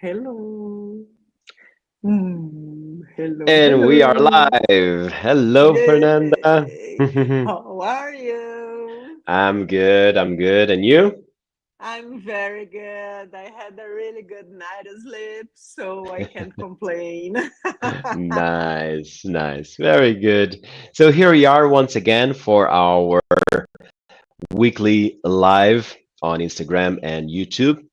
Hello. Hello, And we are hello. live. Hello, Fernanda. Yay. How are you? I'm good. I'm good. And you? I'm very good. I had a really good night of sleep, so I can't complain. Nice, nice. Very good. So here we are once again for our weekly live on Instagram and YouTube.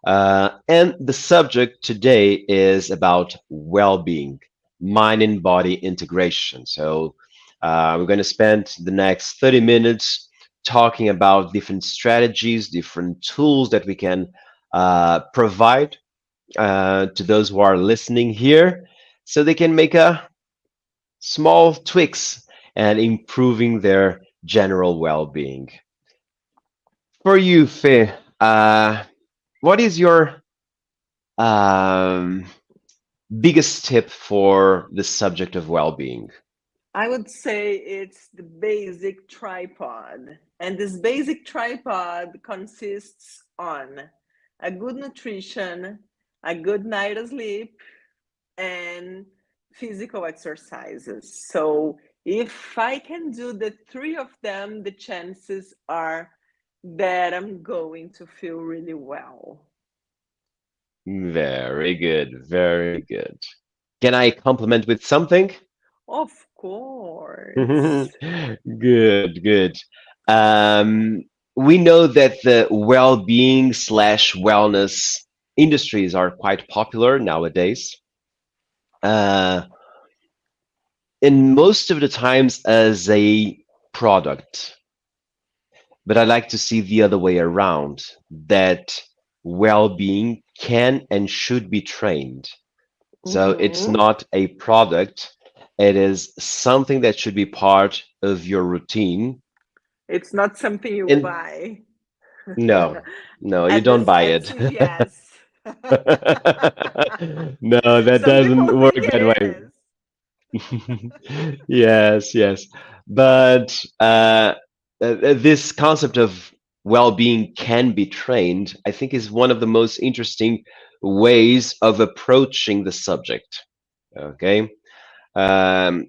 And the subject today is about well-being, mind and body integration. So we're going to spend the next 30 minutes talking about different strategies, different tools that we can provide to those who are listening here so they can make a small tweaks and improving their general well-being. For you, Faye, what is your um, biggest tip for the subject of well-being? I would say it's the basic tripod. And this basic tripod consists on a good nutrition, a good night of sleep, and physical exercises. So if I can do the three of them, the chances are that I'm going to feel really well. Very good, very good. Can I compliment with something? Of course. Good, good. Um, we know that the well-being slash wellness industries are quite popular nowadays. Uh, and most of the times as a product. But I like to see the other way around, that well-being can and should be trained. So it's Mhm. not a product, it is something that should be part of your routine. It's not something you And buy. no, no, you At the don't buy it. CVS. No, that Some people doesn't think work it that way. is. Yes, yes. But this concept of well-being can be trained, I think, is one of the most interesting ways of approaching the subject. Okay. Um,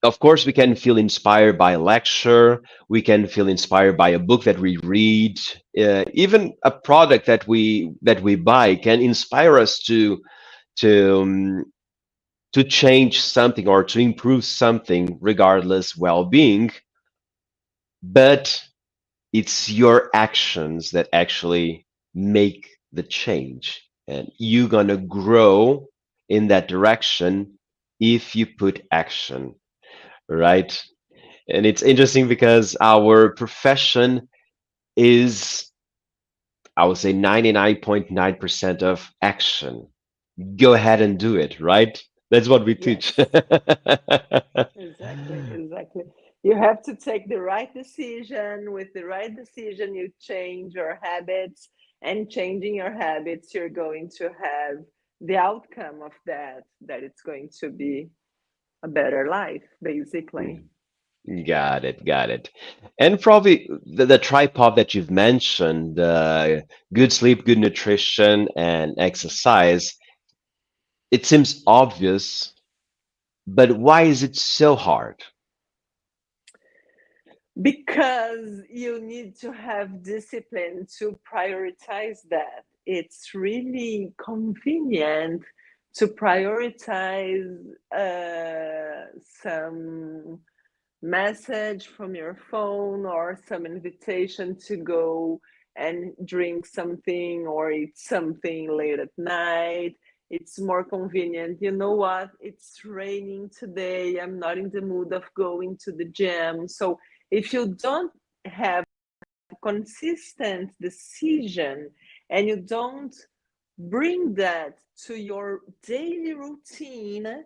of course, we can feel inspired by a lecture. We can feel inspired by a book that we read. Even a product that we buy can inspire us to to change something or to improve something, regardless well-being. But it's your actions that actually make the change, and you're gonna grow in that direction if you put action, right? And it's interesting because our profession is, I would say, 99.9% of action. Go ahead and do it, right? That's what we teach. Yes. Exactly, exactly. You have to take the right decision. With the right decision, you change your habits, and changing your habits, you're going to have the outcome of that, that it's going to be a better life, basically. Got it, got it. And probably the tripod that you've mentioned, good sleep, good nutrition, and exercise, it seems obvious, but why is it so hard? Because you need to have discipline to prioritize that. It's really convenient to prioritize some message from your phone or some invitation to go and drink something or eat something late at night. It's more convenient. You know what? It's raining today. I'm not in the mood of going to the gym. So if you don't have consistent decision and you don't bring that to your daily routine,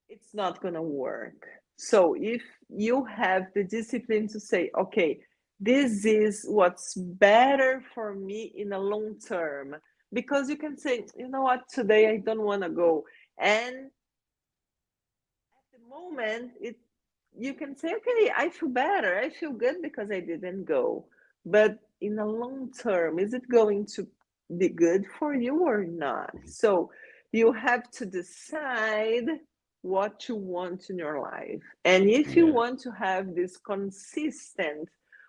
it's not going to work. So if you have the discipline to say, okay, this is what's better for me in a long term, because you can say, you know what, today I don't want to go. And at the moment, it you can say, okay, I feel better. I feel good because I didn't go. But in a long term, is it going to be good for you or not. So you have to decide what you want in your life. And if you Yeah. want to have this consistent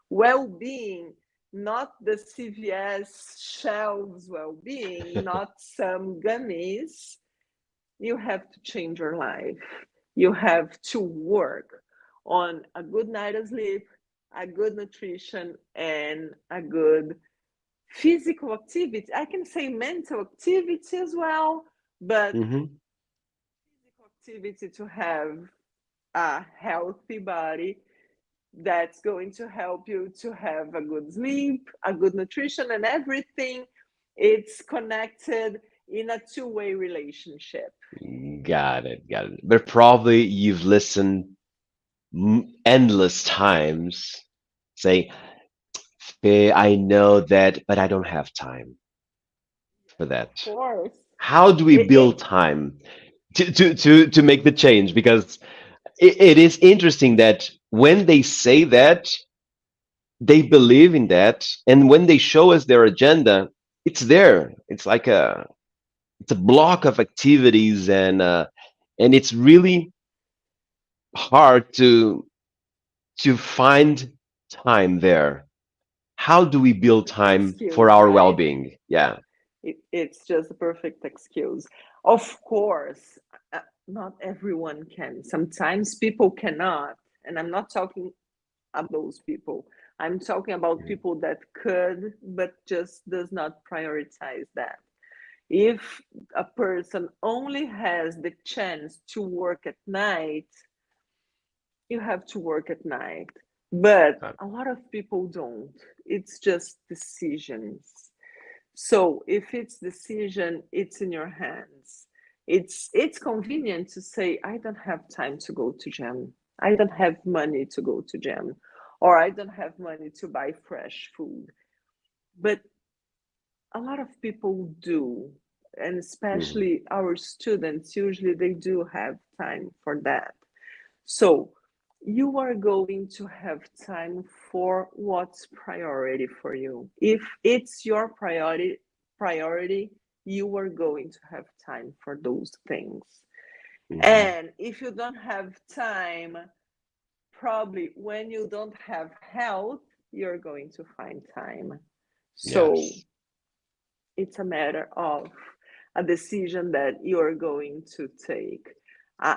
well being, not the CVS shelves well being, not some gummies, you have to change your life. You have to work on a good night of sleep, a good nutrition, and a good physical activity. I can say mental activity as well, but Hmm. physical activity to have a healthy body that's going to help you to have a good sleep, a good nutrition, and everything. It's connected in a two-way relationship. Got it, got it. But probably you've listened endless times saying, I know that, but I don't have time for Of that. course. How do we build It time to make the change? Because it is interesting that when they say that, they believe in that, and when they show us their agenda, it's there. It's like it's a block of activities, and it's really hard to find time there. How do we build perfect time for excuse, our right? well-being? Yeah. It's just a perfect excuse. Of course, not everyone can. Sometimes people cannot. And I'm not talking about those people. I'm talking about people that could, but just does not prioritize that. If a person only has the chance to work at night, you have to work at night. But Uh, a lot of people don't. It's just decisions. So if it's decision, it's in your hands. It's convenient to say, I don't have time to go to gym. I don't have money to go to gym, or I don't have money to buy fresh food. But a lot of people do, and mhm, especially our students, usually they do have time for that. So you are going to have time for what's priority for you. If it's your priority, you are going to have time for those things. mhm. And if you don't have time, probably when you don't have health, you're going to find time. So Yes. it's a matter of a decision that you're going to take. Uh,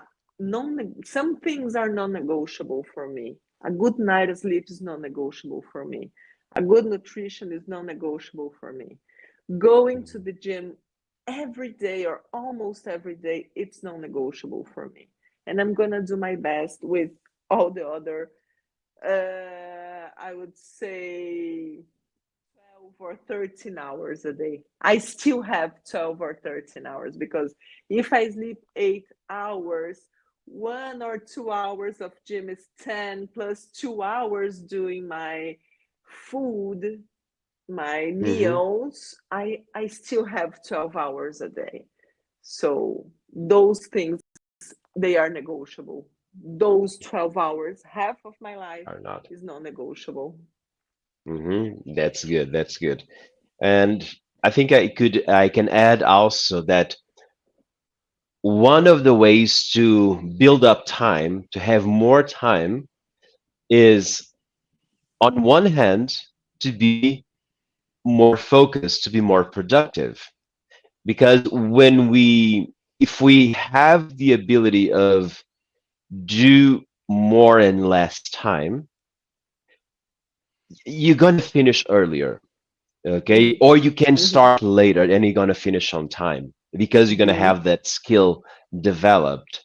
some things are non-negotiable for me. A good night of sleep is non-negotiable for me. A good nutrition is non-negotiable for me. Going to the gym every day or almost every day, it's non-negotiable for me. And I'm gonna do my best with all the other, I would say 12 or 13 hours a day. I still have 12 or 13 hours because if I sleep 8 hours, 1 or 2 hours of gym is 10 plus 2 hours doing my food, my Hmm. meals. I still have 12 hours a day. So those things, they are negotiable. Those 12 hours, half of my life Or not. is non-negotiable. That's good. That's good. And I think I can add also that one of the ways to build up time, to have more time, is on one hand to be more focused, to be more productive. Because if we have the ability of do more in less time, you're gonna finish earlier, okay? Mm-hmm. Or you can Mm-hmm. start later and you're gonna finish on time because you're gonna Mm-hmm. have that skill developed.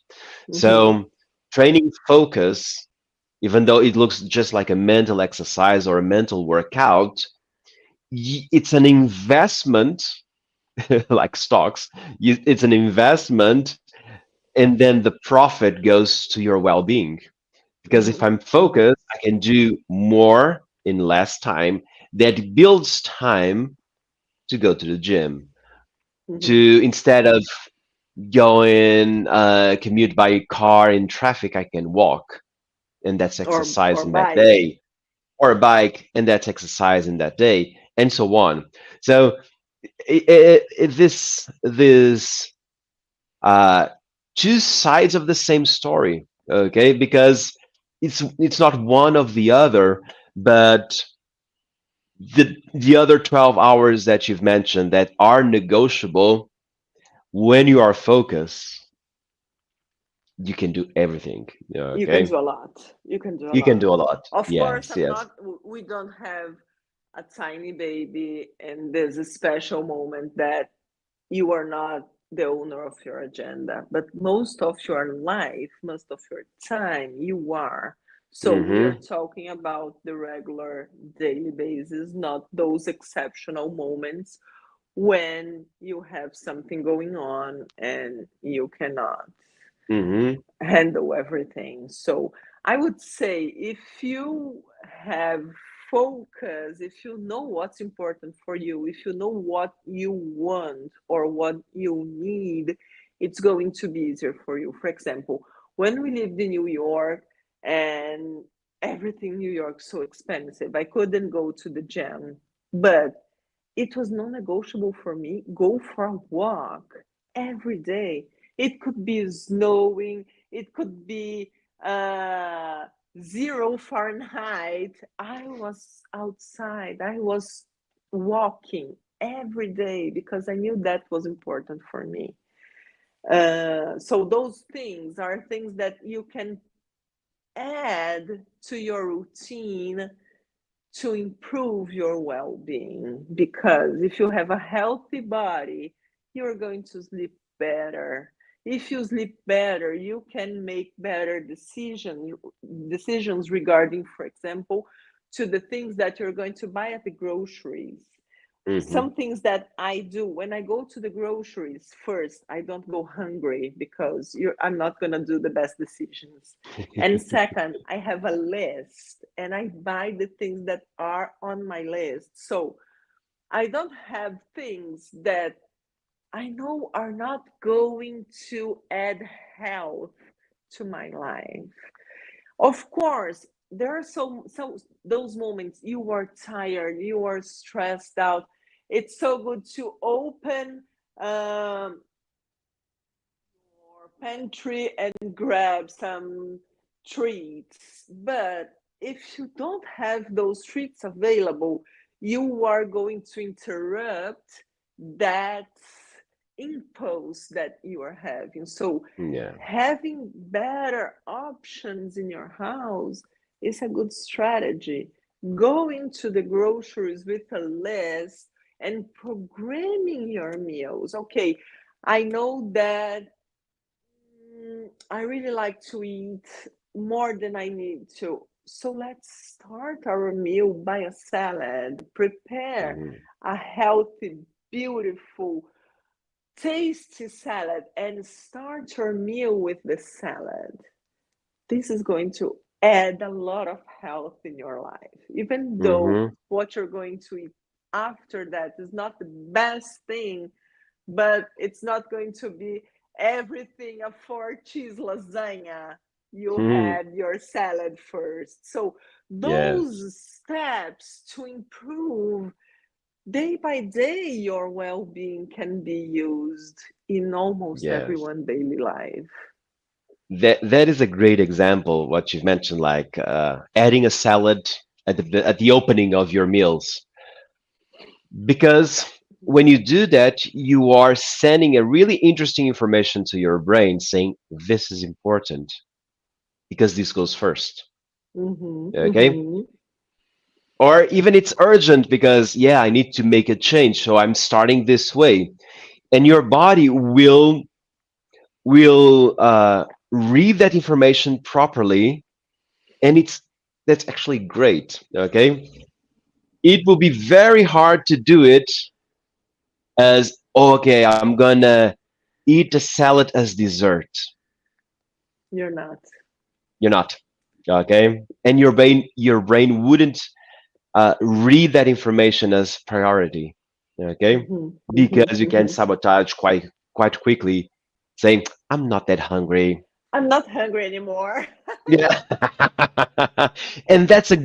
Mm-hmm. So training focus, even though it looks just like a mental exercise or a mental workout, it's an investment like stocks. It's an investment, and then the profit goes to your well-being. Because if Mm-hmm. I'm Mm-hmm. focused, I can do more in less time. That builds time to go to the gym. Mm-hmm. To instead of going commute by car in traffic, I can walk, and that's exercise Or in that bike. day, or a bike, and that's exercise in that day, and so on. So this uh, two sides of the same story, okay? Because it's not one of the other, but the other 12 hours that you've mentioned that are negotiable when you are focused, you can do everything. You can Okay, do a lot. You can do a you can lot. do a lot. Of course, Yes, I'm yes. not, we don't have a tiny baby and there's a special moment that you are not the owner of your agenda, but most of your life, most of your time, you are. So we are Mm-hmm. talking about the regular daily basis, not those exceptional moments when you have something going on and you cannot Mm-hmm. handle everything. So I would say if you have focus, if you know what's important for you, if you know what you want or what you need, it's going to be easier for you. For example, when we lived in New York and everything in New York so expensive, I couldn't go to the gym, but it was non-negotiable for me. Go for a walk every day. It could be snowing, it could be uh, 0 Fahrenheit. I was outside, I was walking every day because I knew that was important for me. So those things are things that you can add to your routine to improve your well-being, because if you have a healthy body, you're going to sleep better. If you sleep better, you can make better decisions regarding, for example, to the things that you're going to buy at the groceries. Mm-hmm. Some things that I do when I go to the groceries, first, I don't go hungry because I'm not going to do the best decisions. And second, I have a list and I buy the things that are on my list. So I don't have things that I know are not going to add health to my life. Of course, there are some those moments you are tired, you are stressed out. It's so good to open your pantry and grab some treats. But if you don't have those treats available, you are going to interrupt that impulse that you are having. So, Yeah. having better options in your house is a good strategy. Going to the groceries with a list and programming your meals. Okay, I know that I really like to eat more than I need to. So let's start our meal by a salad. Prepare Mm-hmm. a healthy, beautiful, tasty salad and start your meal with the salad. This is going to add a lot of health in your life, even though Mm-hmm. what you're going to eat after that is not the best thing, but it's not going to be everything a four cheese lasagna. You Hmm. had your salad first. So Yes. those steps to improve day by day your well-being can be used in almost Yes. everyone's daily life. That is a great example. What you've mentioned, like adding a salad at the opening of your meals, because when you do that, you are sending a really interesting information to your brain, saying this is important because this goes first. Mm-hmm, Okay, mm-hmm. or even it's urgent because yeah, I need to make a change, so I'm starting this way, and your body will read that information properly, and that's actually great. Okay, it will be very hard to do it as okay, I'm gonna eat the salad as dessert. You're not. You're not. Okay, and your brain wouldn't read that information as priority. Okay, Mm-hmm, mm-hmm, because you can mm-hmm. sabotage quite quickly, saying I'm not that hungry. I'm not hungry anymore. Yeah, and that's a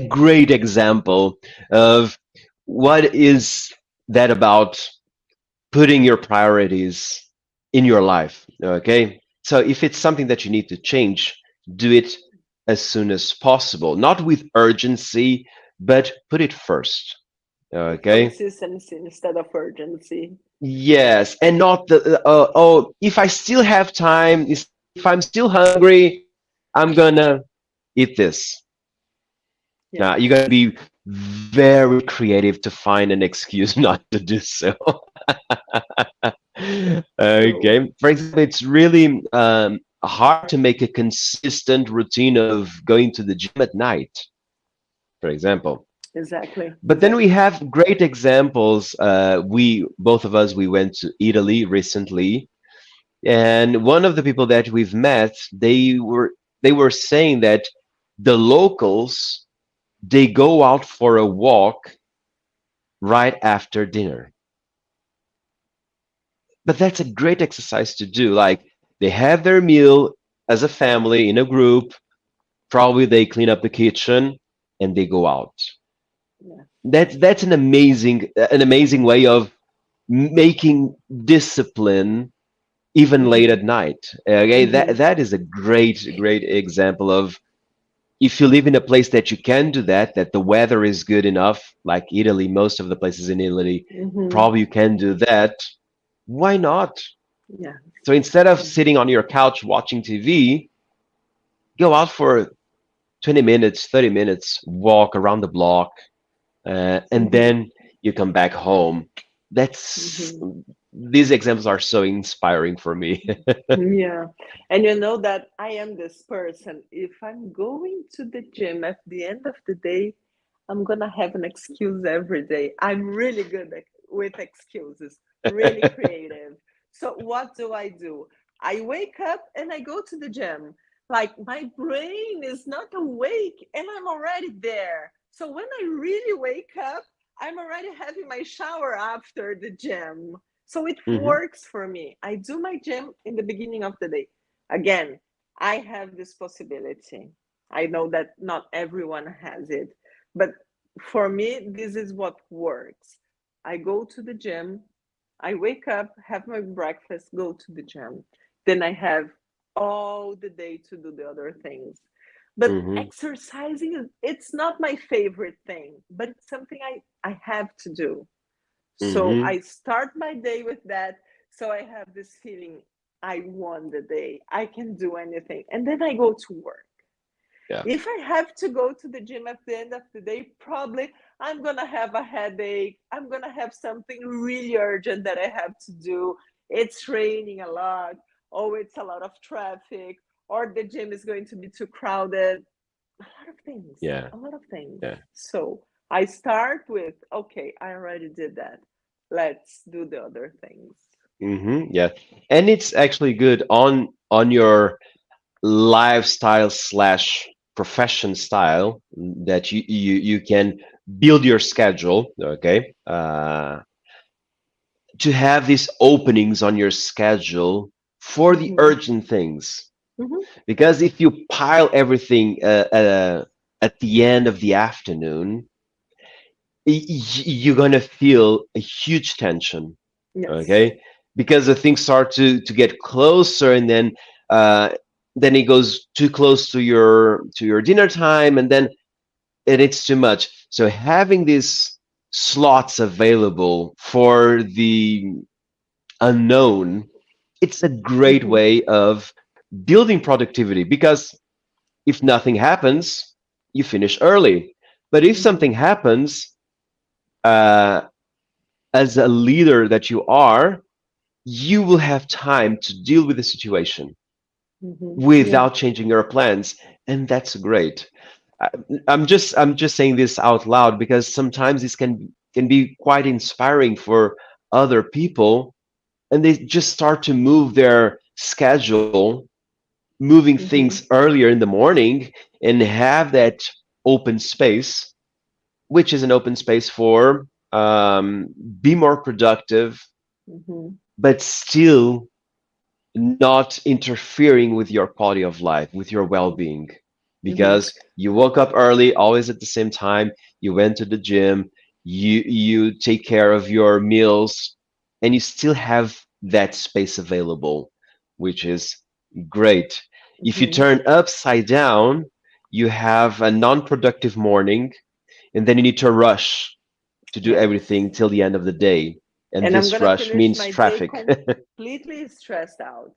great example of what is that about putting your priorities in your life. Okay. So if it's something that you need to change, do it as soon as possible, not with urgency, but put it first. With Okay. consistency instead of urgency. Yes. And not the, oh, if I still have time, if I'm still hungry, I'm gonna eat this. Yeah. You gotta be very creative to find an excuse not to do so. True. Okay. For example, it's really hard to make a consistent routine of going to the gym at night, for example. Exactly. But then we Exactly. have great examples. We both of us we went to Italy recently, and one of the people that we've met, they were saying that the locals they go out for a walk right after dinner. But that's a great exercise to do. Like they have their meal as a family in a group. Probably they clean up the kitchen and they go out. Yeah. That's an amazing way of making discipline even late Mm-hmm. at night. Okay, that Mm-hmm. that is a great example of if you live in a place that you can do that, that the weather is good enough, like Italy, most of the places in Italy, Mm-hmm. probably you can do that. Why not? Yeah. So instead of Mm-hmm. sitting on your couch watching TV, go out for 20 minutes, 30 minutes, walk around the block, and Mm-hmm. then you come back home. That's Mm-hmm. these examples are so inspiring for me. Yeah. And you know that I am this person. If I'm going to the gym at the end of the day, I'm gonna have an excuse every day. I'm really good with excuses, really creative. So what do? I wake up and I go to the gym. Like my brain is not awake and I'm already there. So when I really wake up, I'm already having my shower after the gym. So it Hmm. works for me. I do my gym in the beginning of the day. Again, I have this possibility. I know that not everyone has it, but for me, this is what works. I go to the gym, I wake up, have my breakfast, go to the gym. Then I have all the day to do the other things. But Hmm. exercising, it's not my favorite thing, but it's something I have to do. So Hmm. I start my day with that. So I have this feeling I won the day. I can do anything. And then I go to work. Yeah. If I have to go to the gym at the end of the day, probably I'm going to have a headache. I'm going to have something really urgent that I have to do. It's raining a lot, or it's a lot of traffic, or the gym is going to be too crowded. A lot of things, Yeah. a lot of things. Yeah. So I start with, okay, I already did that. Let's do the other things. Yeah. And it's actually good on your lifestyle slash profession style that you can build your schedule. Okay. To have these openings on your schedule for the Mm-hmm. urgent things. Mm-hmm. Because if you pile everything at the end of the afternoon, you're gonna feel a huge tension. Yes. Okay, because the things start to get closer, and uh, then it goes too close to your dinner time, and it's too much. So having these slots available for the unknown, it's a great Mm-hmm. way of building productivity because if nothing happens, you finish early. But if Mm-hmm. something happens, uh, as a leader that you are, you will have time to deal with the situation Mm-hmm. Yeah. without changing your plans, and that's great. I, I'm just saying this out loud because sometimes this can be quite inspiring for other people, and they just start to move their schedule, moving things Mm-hmm. earlier in the morning, and have that open space, which is an open space for be more productive, Mm-hmm. but still not interfering with your quality of life, with your well-being, Mm-hmm. because you woke up early, always at the same time. You went to the gym. you take care of your meals, and you still have that space available, which is great. If you Hmm. turn upside down, you have a non-productive morning, and then you need to rush to do Yes. everything till the end of the day. And And I'm this gonna rush finish means my day traffic. completely stressed out.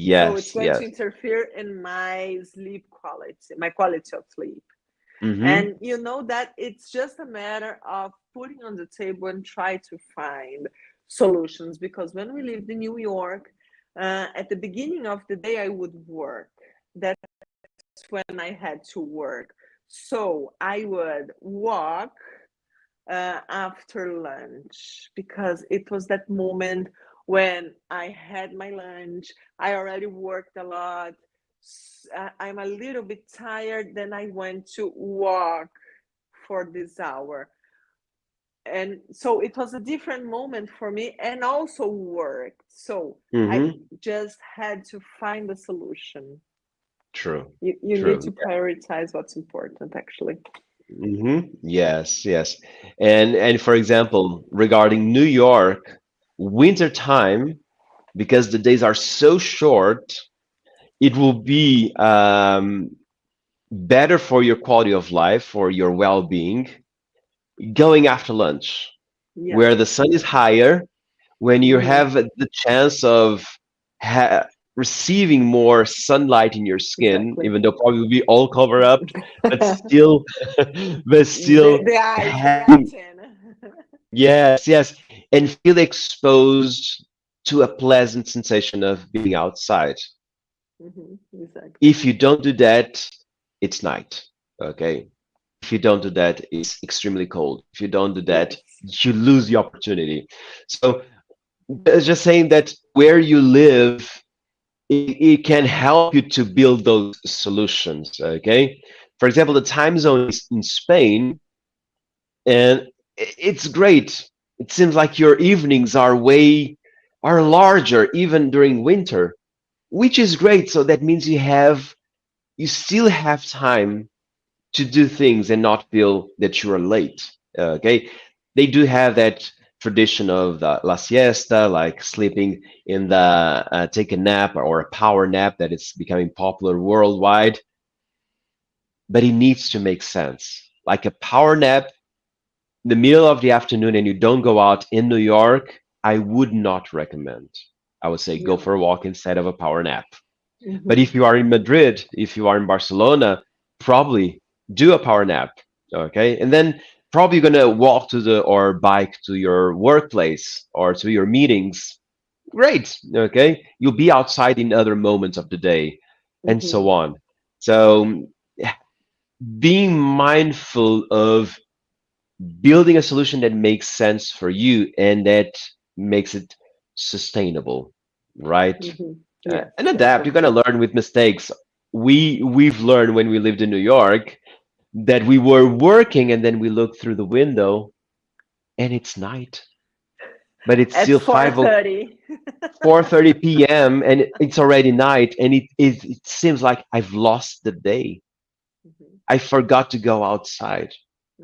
So it's Yes, going to yes. interfere in my sleep quality, my quality of sleep. Mm-hmm. And you know that it's just a matter of putting on the table and try to find solutions. Because when we lived in New York, at the beginning of the day, I would work. That's when I had to work. So I would walk after lunch because it was that moment when I had my lunch. I already worked a lot. I'm a little bit tired. Then I went to walk for this hour. And so it was a different moment for me and also worked. So I Mm-hmm. just had to find a solution. True. You need True. to prioritize what's important, actually. Yes, yes. And for example, regarding New York, winter time, because the days are so short, it will be better for your quality of life, for your well-being, going after lunch, Yeah. where the sun is higher, when you Hmm. have the chance of ha receiving more sunlight in your skin, Exactly. even though probably will be all covered up, but still, but still The eyes, the eye having, tan. yes, yes, and feel exposed to a pleasant sensation of being outside. Hmm. Exactly. If you don't do that, it's night. Okay. If you don't do that, it's extremely cold. If you don't do that, Yes. you lose the opportunity. So just saying that where you live, it can help you to build those solutions. Okay. For example, the time zone is in Spain, and it's great. It seems like your evenings are larger even during winter, which is great. So that means you still have time to do things and not feel that you are late. Okay, they do have that tradition of the la siesta, like sleeping in the take a nap or a power nap that is becoming popular worldwide. But it needs to make sense. Like a power nap in the middle of the afternoon, and you don't go out in New York, I would not recommend. I would say go for No. a walk instead of a power nap. But Hmm. if you are in Madrid, if you are in Barcelona, probably do a power nap. Okay. And then probably going to walk to the or bike to your workplace or to your meetings. Great. Okay. You'll be outside in other moments of the day and Hmm. so on. So being mindful of building a solution that makes sense for you and that makes it sustainable, right? Hmm. And Yes, yes, adapt. You're that's gonna it. learn with mistakes. We've learned when we lived in New York that we were working and then we looked through the window and it's night, but it's At still 4:30. 4:30 p.m. and it's already night, and it seems like I've lost the day. Hmm. I forgot to go outside.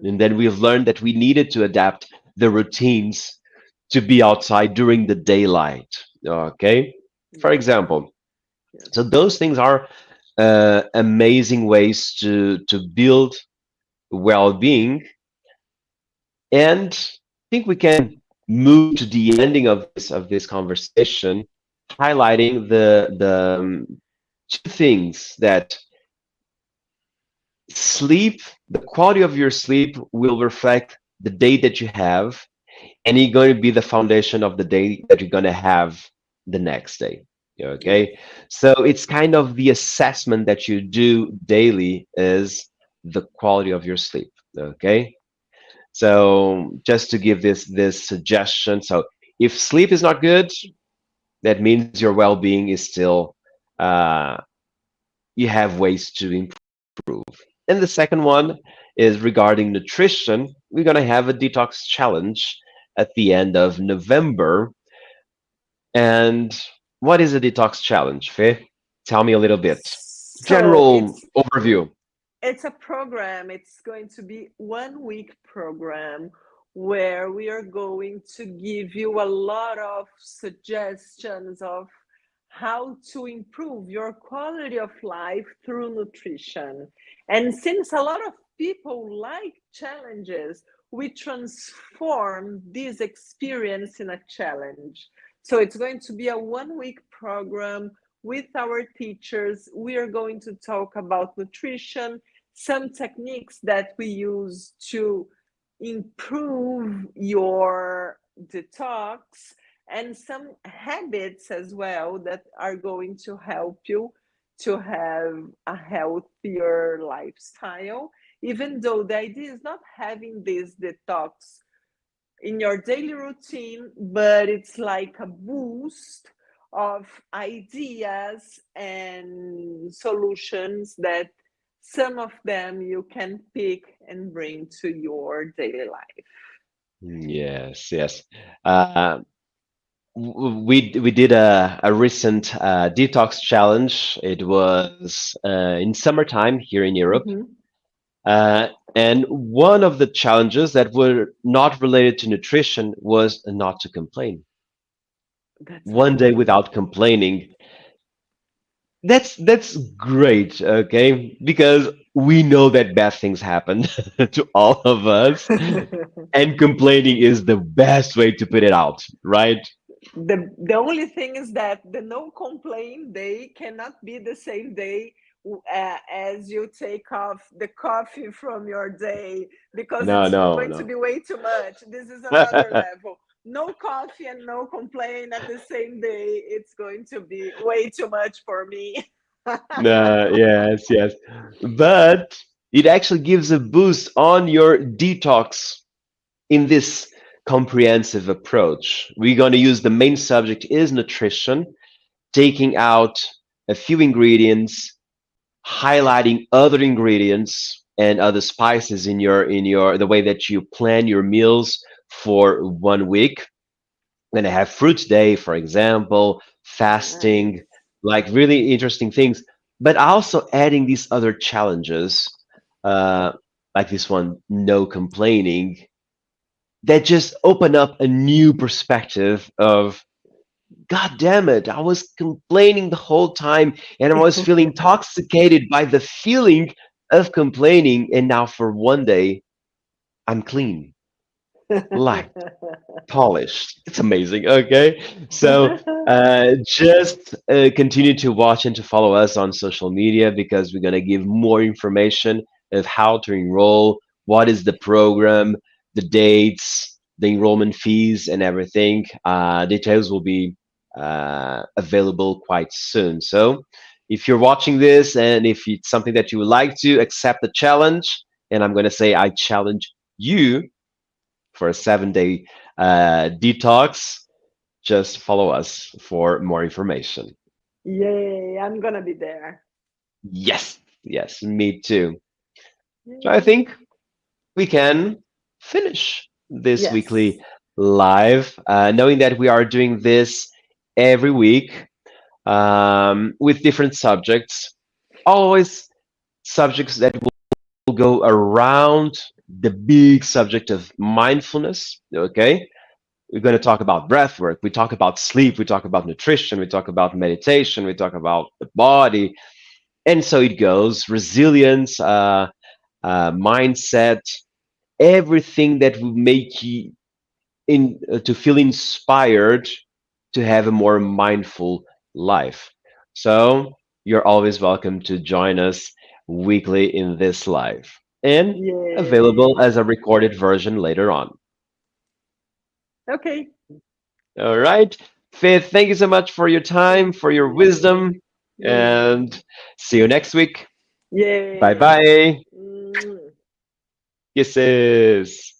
And Hmm. then we've learned that we needed to adapt the routines to be outside during the daylight. Okay. For Yes, example, yes. so those things are amazing ways to build well-being. And I think we can move to the ending of this conversation, highlighting the two things that sleep, the quality of your sleep will reflect the day that you have, and it's going to be the foundation of the day that you're going to have the next day. Yes. Okay, so it's kind of the assessment that you do daily is the quality of your sleep. Okay, so just to give this suggestion, so if sleep is not good, that means your well-being is still uh, you have ways to improve. And the second one is regarding nutrition. We're going to have a detox challenge at the end of November. And what is a detox challenge, Faye? Tell me a little bit. So General overview. it's a program. It's going to be 1 week program where we are going to give you a lot of suggestions of how to improve your quality of life through nutrition. And since a lot of people like challenges, we transform this experience in a challenge. So it's going to be a 1 week program with our teachers. We are going to talk about nutrition, some techniques that we use to improve your detox, and some habits as well that are going to help you to have a healthier lifestyle. Even though the idea is not having this detox in your daily routine, but it's like a boost of ideas and solutions that some of them you can pick and bring to your daily life. Yes, yes. Uh, we did a recent detox challenge. It was in summertime here in Europe. Mhm. And one of the challenges that were not related to nutrition was not to complain. That's One day amazing. without complaining. That's great, okay? Because we know that bad things happen to all of us, and complaining is the best way to put it out, right? The only thing is that the no complaint day cannot be the same day as you take off the coffee from your day, because No, it's no, going to no. be way too much. This is another level. No coffee and no complaint at the same day. It's going to be way too much for me. No, yes, yes. But it actually gives a boost on your detox in this comprehensive approach. We're going to use the main subject is nutrition, taking out a few ingredients, highlighting other ingredients and other spices in your the way that you plan your meals for 1 week. We're gonna have fruit day, for example, fasting, Nice. like really interesting things, but also adding these other challenges, uh, like this one, no complaining, that just open up a new perspective of God damn it, I was complaining the whole time and I was feeling intoxicated by the feeling of complaining. And now for one day, I'm clean, light, polished. It's amazing. Okay. So just continue to watch and to follow us on social media because we're going to give more information of how to enroll, what is the program, the dates, the enrollment fees, and everything. Details will be available quite soon. So if you're watching this and if it's something that you would like to accept the challenge, and I'm going to say I challenge you for a 7 day detox, just follow us for more information. Yay, I'm gonna be there. Yes, yes, me too. So I Yay. think we can finish this Yes. weekly live, knowing that we are doing this every week with different subjects, always subjects that will go around the big subject of mindfulness. Okay, we're going to talk about breath work. We talk about sleep. We talk about nutrition. We talk about meditation. We talk about the body. And so it goes resilience, mindset, everything that will make you to feel inspired to have a more mindful life. So you're always welcome to join us weekly in this live and available Yay. as a recorded version later on. Okay. All right. Faith, thank you so much for your time, for your Yay. wisdom, and Yay. see you next week. Bye Yay. bye. Mm. Kisses.